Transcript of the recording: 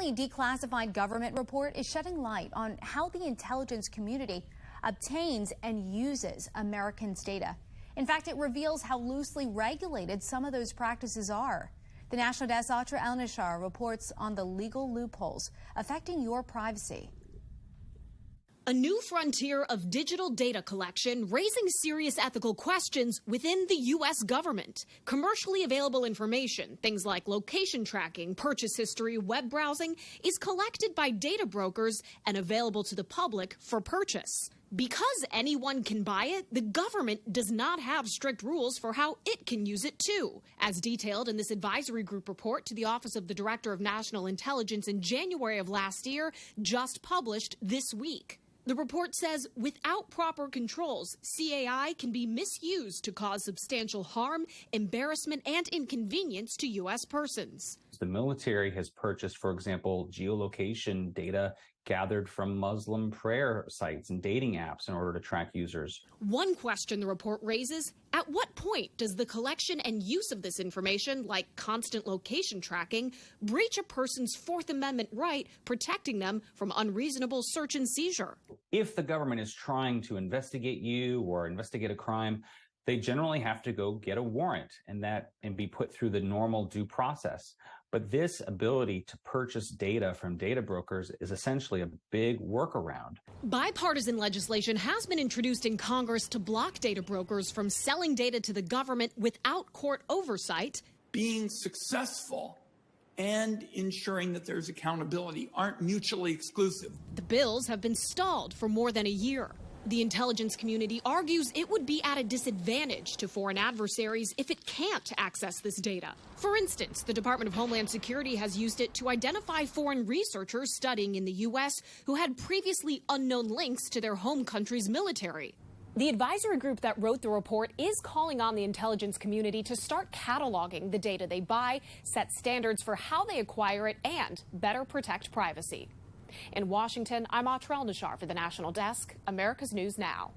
recently declassified government report is shedding light on how the intelligence community obtains and uses Americans' data. In fact, it reveals how loosely regulated some of those practices are. The National Desk Atra El-Nashar reports on the legal loopholes affecting your privacy. A new frontier of digital data collection raising serious ethical questions within the U.S. government. Commercially available information, things like location tracking, purchase history, web browsing, is collected by data brokers and available to the public for purchase. Because anyone can buy it, the government does not have strict rules for how it can use it too, as detailed in this advisory group report to the Office of the Director of National Intelligence in January of last year, just published this week. The report says without proper controls, CAI can be misused to cause substantial harm, embarrassment, and inconvenience to U.S. persons. The military has purchased, for example, geolocation data gathered from Muslim prayer sites and dating apps in order to track users. One question the report raises, at what point does the collection and use of this information, like constant location tracking, breach a person's Fourth Amendment right protecting them from unreasonable search and seizure? If the government is trying to investigate you or investigate a crime, they generally have to go get a warrant and be put through the normal due process. But this ability to purchase data from data brokers is essentially a big workaround. Bipartisan legislation has been introduced in Congress to block data brokers from selling data to the government without court oversight. Being successful and ensuring that there's accountability aren't mutually exclusive. The bills have been stalled for more than a year. The intelligence community argues it would be at a disadvantage to foreign adversaries if it can't access this data. For instance, the Department of Homeland Security has used it to identify foreign researchers studying in the U.S. who had previously unknown links to their home country's military. The advisory group that wrote the report is calling on the intelligence community to start cataloging the data they buy, set standards for how they acquire it, and better protect privacy. In Washington, I'm Atra El-Nashar for the National Desk, America's News Now.